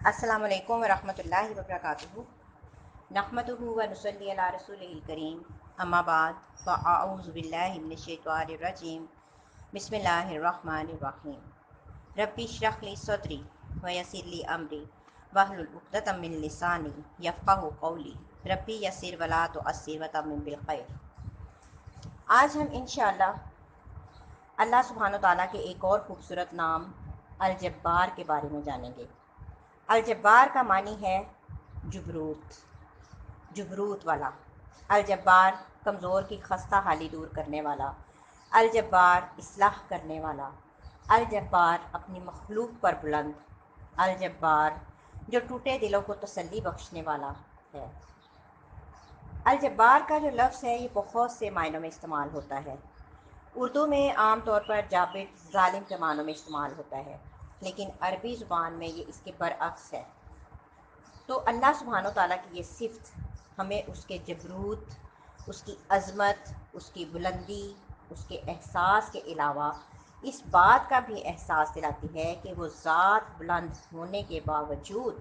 السلام علیکم ورحمۃ اللہ وبرکاتہ۔ نحمدہ و نصلی علی رسولہ الکریم، اما بعد فاعوذ باللہ من الشیطان الرجیم، بسم اللہ الرحمن الرحیم۔ رب اشرح لی صدری ویسر لی امری واحلل عقدۃ من لسانی یفقہوا قولی، ربی یسر ولا تعسر وتمم بالخیر۔ آج ہم انشاءاللہ اللہ سبحانہ و تعالیٰ کے ایک اور خوبصورت نام الجبار کے بارے میں جانیں گے۔ الجبار کا معنی ہے جبروت، جبروت والا۔ الجبار کمزور کی خستہ حالی دور کرنے والا، الجبار اصلاح کرنے والا، الجبار اپنی مخلوق پر بلند، الجبار جو ٹوٹے دلوں کو تسلی بخشنے والا ہے۔ الجبار کا جو لفظ ہے یہ بہت سے معنوں میں استعمال ہوتا ہے۔ اردو میں عام طور پر جابر، ظالم کے معنوں میں استعمال ہوتا ہے، لیکن عربی زبان میں یہ اس کے برعکس ہے۔ تو اللہ سبحانہ و تعالیٰ کی یہ صفت ہمیں اس کے جبروت، اس کی عظمت، اس کی بلندی، اس کے احساس کے علاوہ اس بات کا بھی احساس دلاتی ہے کہ وہ ذات بلند ہونے کے باوجود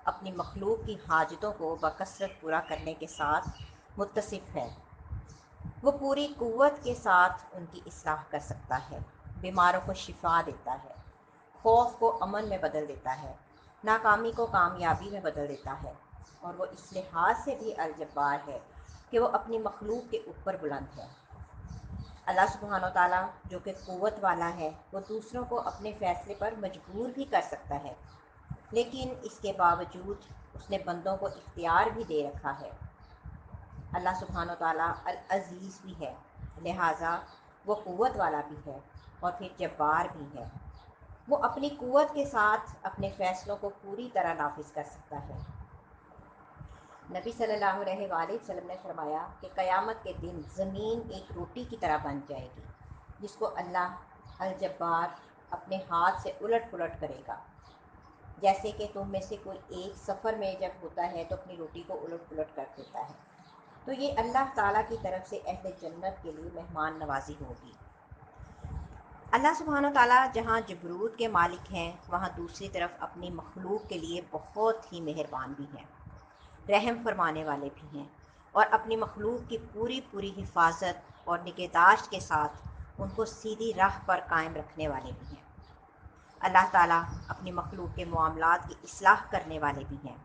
اپنی مخلوق کی حاجتوں کو بکثرت پورا کرنے کے ساتھ متصف ہے۔ وہ پوری قوت کے ساتھ ان کی اصلاح کر سکتا ہے، بیماروں کو شفا دیتا ہے، خوف کو امن میں بدل دیتا ہے، ناکامی کو کامیابی میں بدل دیتا ہے، اور وہ اس لحاظ سے بھی الجبار ہے کہ وہ اپنی مخلوق کے اوپر بلند ہے۔ اللہ سبحانہ و تعالیٰ جو کہ قوت والا ہے، وہ دوسروں کو اپنے فیصلے پر مجبور بھی کر سکتا ہے، لیکن اس کے باوجود اس نے بندوں کو اختیار بھی دے رکھا ہے۔ اللہ سبحانہ و تعالیٰ العزیز بھی ہے، لہٰذا وہ قوت والا بھی ہے اور پھر جبار بھی ہے۔ وہ اپنی قوت کے ساتھ اپنے فیصلوں کو پوری طرح نافذ کر سکتا ہے۔ نبی صلی اللہ علیہ وآلہ وسلم نے فرمایا کہ قیامت کے دن زمین ایک روٹی کی طرح بن جائے گی، جس کو اللہ الجبار اپنے ہاتھ سے الٹ پلٹ کرے گا۔ جیسے کہ تم میں سے کوئی ایک سفر میں جب ہوتا ہے تو اپنی روٹی کو الٹ پلٹ کر دیتا ہے، تو یہ اللہ تعالیٰ کی طرف سے اہل جنت کے لیے مہمان نوازی ہوگی۔ اللہ سبحانہ و تعالیٰ جہاں جبروت کے مالک ہیں، وہاں دوسری طرف اپنی مخلوق کے لیے بہت ہی مہربان بھی ہیں، رحم فرمانے والے بھی ہیں، اور اپنی مخلوق کی پوری حفاظت اور نگہداشت کے ساتھ ان کو سیدھی راہ پر قائم رکھنے والے بھی ہیں۔ اللہ تعالیٰ اپنی مخلوق کے معاملات کی اصلاح کرنے والے بھی ہیں۔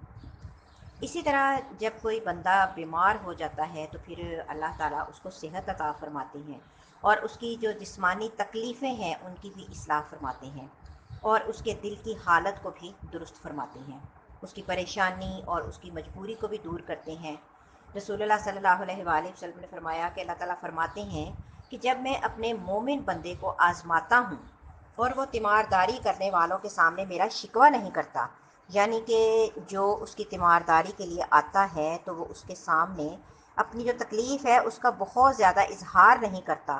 اسی طرح جب کوئی بندہ بیمار ہو جاتا ہے تو پھر اللہ تعالیٰ اس کو صحت عطا فرماتے ہیں، اور اس کی جو جسمانی تکلیفیں ہیں ان کی بھی اصلاح فرماتے ہیں، اور اس کے دل کی حالت کو بھی درست فرماتے ہیں، اس کی پریشانی اور اس کی مجبوری کو بھی دور کرتے ہیں۔ رسول اللہ صلی اللہ علیہ وآلہ وسلم نے فرمایا کہ اللہ تعالیٰ فرماتے ہیں کہ جب میں اپنے مومن بندے کو آزماتا ہوں اور وہ تیمارداری کرنے والوں کے سامنے میرا شکوہ نہیں کرتا، یعنی کہ جو اس کی تیمارداری کے لیے آتا ہے تو وہ اس کے سامنے اپنی جو تکلیف ہے اس کا بہت زیادہ اظہار نہیں کرتا،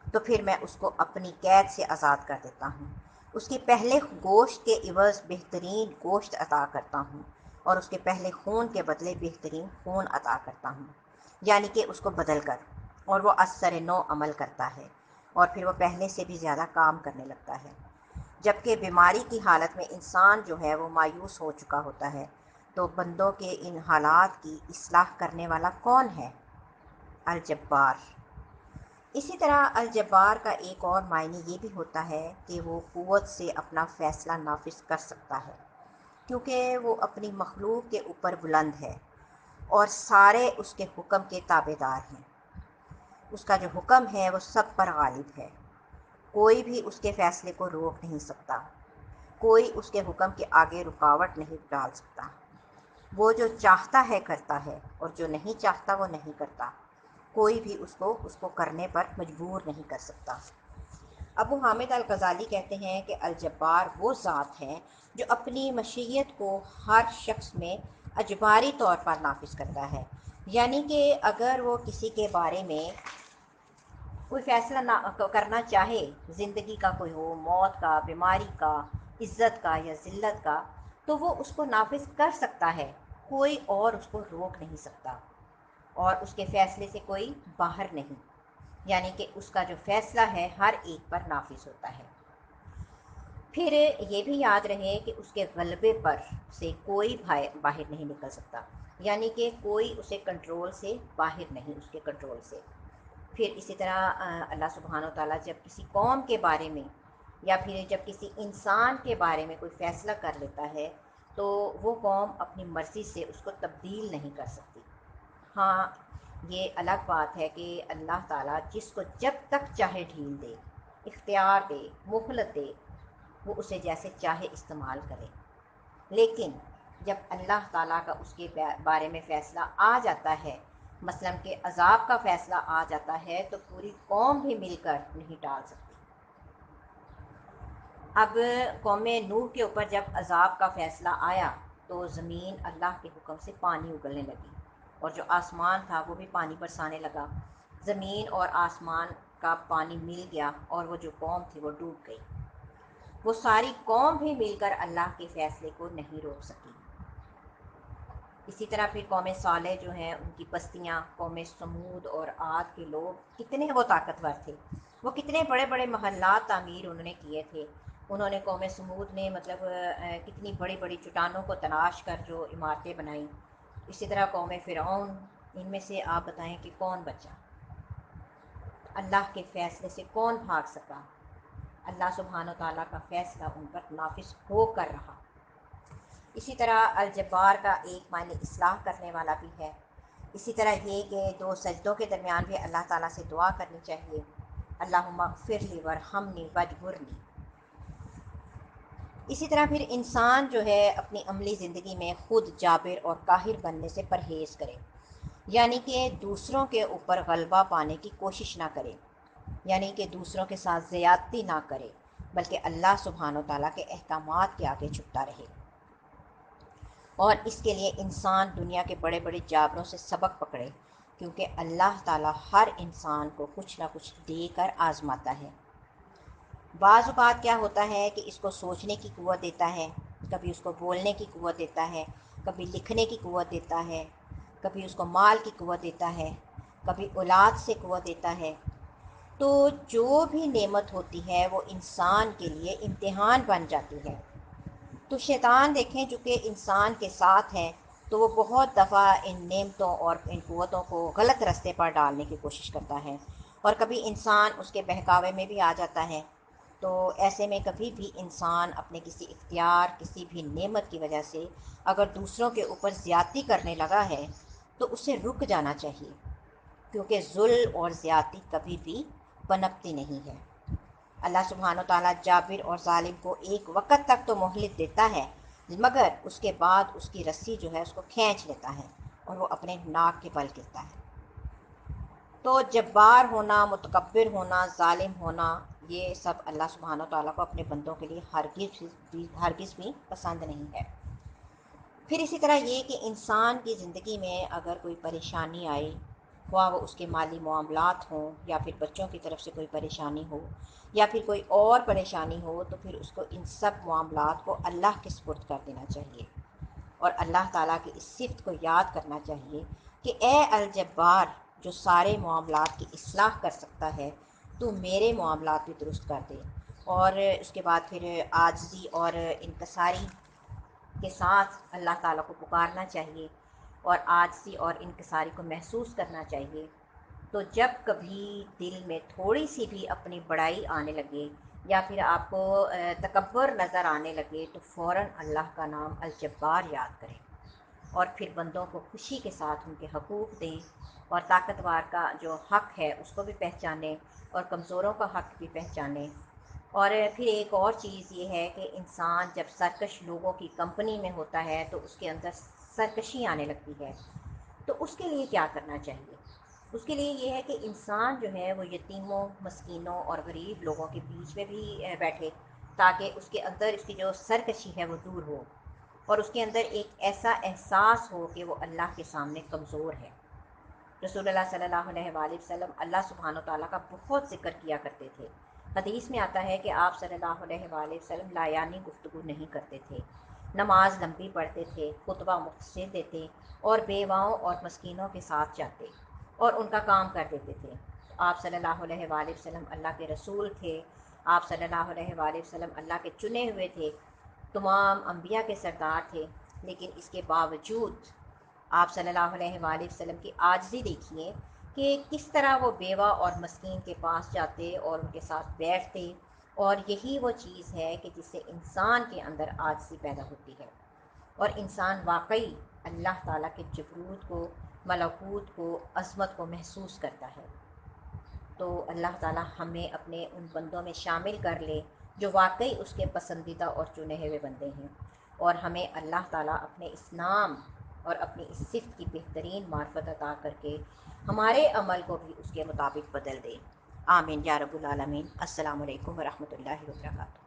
تو پھر میں اس کو اپنی قید سے آزاد کر دیتا ہوں، اس کے پہلے گوشت کے عوض بہترین گوشت عطا کرتا ہوں، اور اس کے پہلے خون کے بدلے بہترین خون عطا کرتا ہوں، یعنی کہ اس کو بدل کر، اور وہ اثر نو عمل کرتا ہے، اور پھر وہ پہلے سے بھی زیادہ کام کرنے لگتا ہے۔ جبکہ بیماری کی حالت میں انسان جو ہے وہ مایوس ہو چکا ہوتا ہے، تو بندوں کے ان حالات کی اصلاح کرنے والا کون ہے؟ الجبار۔ اسی طرح الجبار کا ایک اور معنی یہ بھی ہوتا ہے کہ وہ قوت سے اپنا فیصلہ نافذ کر سکتا ہے، کیونکہ وہ اپنی مخلوق کے اوپر بلند ہے اور سارے اس کے حکم کے تابع دار ہیں۔ اس کا جو حکم ہے وہ سب پر غالب ہے، کوئی بھی اس کے فیصلے کو روک نہیں سکتا، کوئی اس کے حکم کے آگے رکاوٹ نہیں ڈال سکتا۔ وہ جو چاہتا ہے کرتا ہے، اور جو نہیں چاہتا وہ نہیں کرتا، کوئی بھی اس کو کرنے پر مجبور نہیں کر سکتا۔ ابو حامد الغزالی کہتے ہیں کہ الجبار وہ ذات ہے جو اپنی مشیت کو ہر شخص میں اجباری طور پر نافذ کرتا ہے، یعنی کہ اگر وہ کسی کے بارے میں کوئی فیصلہ نہ کرنا چاہے، زندگی کا کوئی ہو، موت کا، بیماری کا، عزت کا یا ذلت کا، تو وہ اس کو نافذ کر سکتا ہے، کوئی اور اس کو روک نہیں سکتا، اور اس کے فیصلے سے کوئی باہر نہیں، یعنی کہ اس کا جو فیصلہ ہے ہر ایک پر نافذ ہوتا ہے۔ پھر یہ بھی یاد رہے کہ اس کے غلبے پر سے کوئی باہر نہیں نکل سکتا، یعنی کہ کوئی اسے کنٹرول سے باہر نہیں، اس کے کنٹرول سے۔ پھر اسی طرح اللہ سبحانہ و تعالیٰ جب کسی قوم کے بارے میں یا پھر جب کسی انسان کے بارے میں کوئی فیصلہ کر لیتا ہے تو وہ قوم اپنی مرضی سے اس کو تبدیل نہیں کر سکتی۔ ہاں، یہ الگ بات ہے کہ اللہ تعالیٰ جس کو جب تک چاہے ڈھیل دے، اختیار دے، مہلت دے، وہ اسے جیسے چاہے استعمال کرے۔ لیکن جب اللہ تعالیٰ کا اس کے بارے میں فیصلہ آ جاتا ہے، مثلاً کہ عذاب کا فیصلہ آ جاتا ہے، تو پوری قوم بھی مل کر نہیں ٹال سکتی۔ اب قوم نوح کے اوپر جب عذاب کا فیصلہ آیا تو زمین اللہ کے حکم سے پانی اگلنے لگی، اور جو آسمان تھا وہ بھی پانی برسانے لگا۔ زمین اور آسمان کا پانی مل گیا اور وہ جو قوم تھی وہ ڈوب گئی۔ وہ ساری قوم بھی مل کر اللہ کے فیصلے کو نہیں روک سکی۔ اسی طرح پھر قوم صالح جو ہیں، ان کی بستیاں، قوم سمود اور عاد کے لوگ کتنے وہ طاقتور تھے، وہ کتنے بڑے بڑے محلات تعمیر انہوں نے کیے تھے۔ انہوں نے قوم سمود نے کتنی بڑی بڑی چٹانوں کو تلاش کر جو عمارتیں بنائیں۔ اسی طرح قوم فرعون، ان میں سے آپ بتائیں کہ کون بچا؟ اللہ کے فیصلے سے کون بھاگ سکا؟ اللہ سبحانہ و تعالیٰ کا فیصلہ ان پر نافذ ہو کر رہا۔ اسی طرح الجبار کا ایک معنی اصلاح کرنے والا بھی ہے۔ اسی طرح یہ کہ دو سجدوں کے درمیان بھی اللہ تعالیٰ سے دعا کرنی چاہیے، اللہم اغفر لی ورحمنی واجبرنی۔ اسی طرح پھر انسان جو ہے اپنی عملی زندگی میں خود جابر اور قاہر بننے سے پرہیز کرے، یعنی کہ دوسروں کے اوپر غلبہ پانے کی کوشش نہ کرے، یعنی کہ دوسروں کے ساتھ زیادتی نہ کرے، بلکہ اللہ سبحانہ و تعالیٰ کے احکامات کے آگے جھکتا رہے۔ اور اس کے لیے انسان دنیا کے بڑے بڑے جابروں سے سبق پکڑے، کیونکہ اللہ تعالیٰ ہر انسان کو کچھ نہ کچھ دے کر آزماتا ہے۔ بعض اوقات کیا ہوتا ہے کہ اس کو سوچنے کی قوت دیتا ہے، کبھی اس کو بولنے کی قوت دیتا ہے، کبھی لکھنے کی قوت دیتا ہے، کبھی اس کو مال کی قوت دیتا ہے، کبھی اولاد سے قوت دیتا ہے۔ تو جو بھی نعمت ہوتی ہے وہ انسان کے لیے امتحان بن جاتی ہے۔ تو شیطان دیکھیں جو کہ انسان کے ساتھ ہے، تو وہ بہت دفعہ ان نعمتوں اور ان قوتوں کو غلط راستے پر ڈالنے کی کوشش کرتا ہے، اور کبھی انسان اس کے بہکاوے میں بھی آ جاتا ہے۔ تو ایسے میں کبھی بھی انسان اپنے کسی اختیار، کسی بھی نعمت کی وجہ سے اگر دوسروں کے اوپر زیادتی کرنے لگا ہے تو اسے رک جانا چاہیے، کیونکہ ظلم اور زیادتی کبھی بھی پنپتی نہیں ہے۔ اللہ سبحانہ و تعالیٰ جابر اور ظالم کو ایک وقت تک تو مہلت دیتا ہے، مگر اس کے بعد اس کی رسی جو ہے اس کو کھینچ لیتا ہے اور وہ اپنے ناک کے بل گرتا ہے۔ تو جبار ہونا، متکبر ہونا، ظالم ہونا، یہ سب اللہ سبحانہ و تعالیٰ کو اپنے بندوں کے لیے ہرگز بھی پسند نہیں ہے۔ پھر اسی طرح یہ کہ انسان کی زندگی میں اگر کوئی پریشانی آئے، خواہ وہ اس کے مالی معاملات ہوں، یا پھر بچوں کی طرف سے کوئی پریشانی ہو، یا پھر کوئی اور پریشانی ہو، تو پھر اس کو ان سب معاملات کو اللہ کے سپرد کر دینا چاہیے، اور اللہ تعالیٰ کی اس صفت کو یاد کرنا چاہیے کہ اے الجبار، جو سارے معاملات کی اصلاح کر سکتا ہے، تو میرے معاملات بھی درست کر دے۔ اور اس کے بعد پھر عاجزی اور انکساری کے ساتھ اللہ تعالیٰ کو پکارنا چاہیے، اور عاجزی اور انکساری کو محسوس کرنا چاہیے۔ تو جب کبھی دل میں تھوڑی سی بھی اپنی بڑائی آنے لگے، یا پھر آپ کو تکبر نظر آنے لگے، تو فوراً اللہ کا نام الجبار یاد کریں، اور پھر بندوں کو خوشی کے ساتھ ان کے حقوق دیں، اور طاقتور کا جو حق ہے اس کو بھی پہچانیں، اور کمزوروں کا حق بھی پہچانیں۔ اور پھر ایک اور چیز یہ ہے کہ انسان جب سرکش لوگوں کی کمپنی میں ہوتا ہے تو اس کے اندر سرکشی آنے لگتی ہے۔ تو اس کے لیے کیا کرنا چاہیے؟ اس کے لیے یہ ہے کہ انسان جو ہے وہ یتیموں، مسکینوں اور غریب لوگوں کے بیچ میں بھی بیٹھے، تاکہ اس کے اندر اس کی جو سرکشی ہے وہ دور ہو، اور اس کے اندر ایک ایسا احساس ہو کہ وہ اللہ کے سامنے کمزور ہے۔ رسول اللہ صلی اللہ علیہ وآلہ وسلم اللہ سبحانہ و تعالیٰ کا بہت ذکر کیا کرتے تھے۔ حدیث میں آتا ہے کہ آپ صلی اللہ علیہ وآلہ وسلم لایانی گفتگو نہیں کرتے تھے، نماز لمبی پڑھتے تھے، خطبہ مختصر دیتے، اور بیواؤں اور مسکینوں کے ساتھ جاتے اور ان کا کام کر دیتے تھے۔ آپ صلی اللہ علیہ وآلہ وسلم اللہ کے رسول تھے، آپ صلی اللہ علیہ وآلہ وسلم اللہ کے چنے ہوئے تھے، تمام انبیاء کے سردار تھے، لیکن اس کے باوجود آپ صلی اللہ علیہ وآلہ وسلم کی عاجزی دیکھیے کہ کس طرح وہ بیوہ اور مسکین کے پاس جاتے اور ان کے ساتھ بیٹھتے، اور یہی وہ چیز ہے کہ جس سے انسان کے اندر عاجزی پیدا ہوتی ہے، اور انسان واقعی اللہ تعالیٰ کے جبروت کو، ملکوت کو، عظمت کو محسوس کرتا ہے۔ تو اللہ تعالیٰ ہمیں اپنے ان بندوں میں شامل کر لے جو واقعی اس کے پسندیدہ اور چنے ہوئے بندے ہیں، اور ہمیں اللہ تعالیٰ اپنے اس نام اور اپنی اس صفت کی بہترین معرفت عطا کر کے ہمارے عمل کو بھی اس کے مطابق بدل دے۔ آمین یا رب العالمین۔ السلام علیکم ورحمۃ اللہ وبرکاتہ۔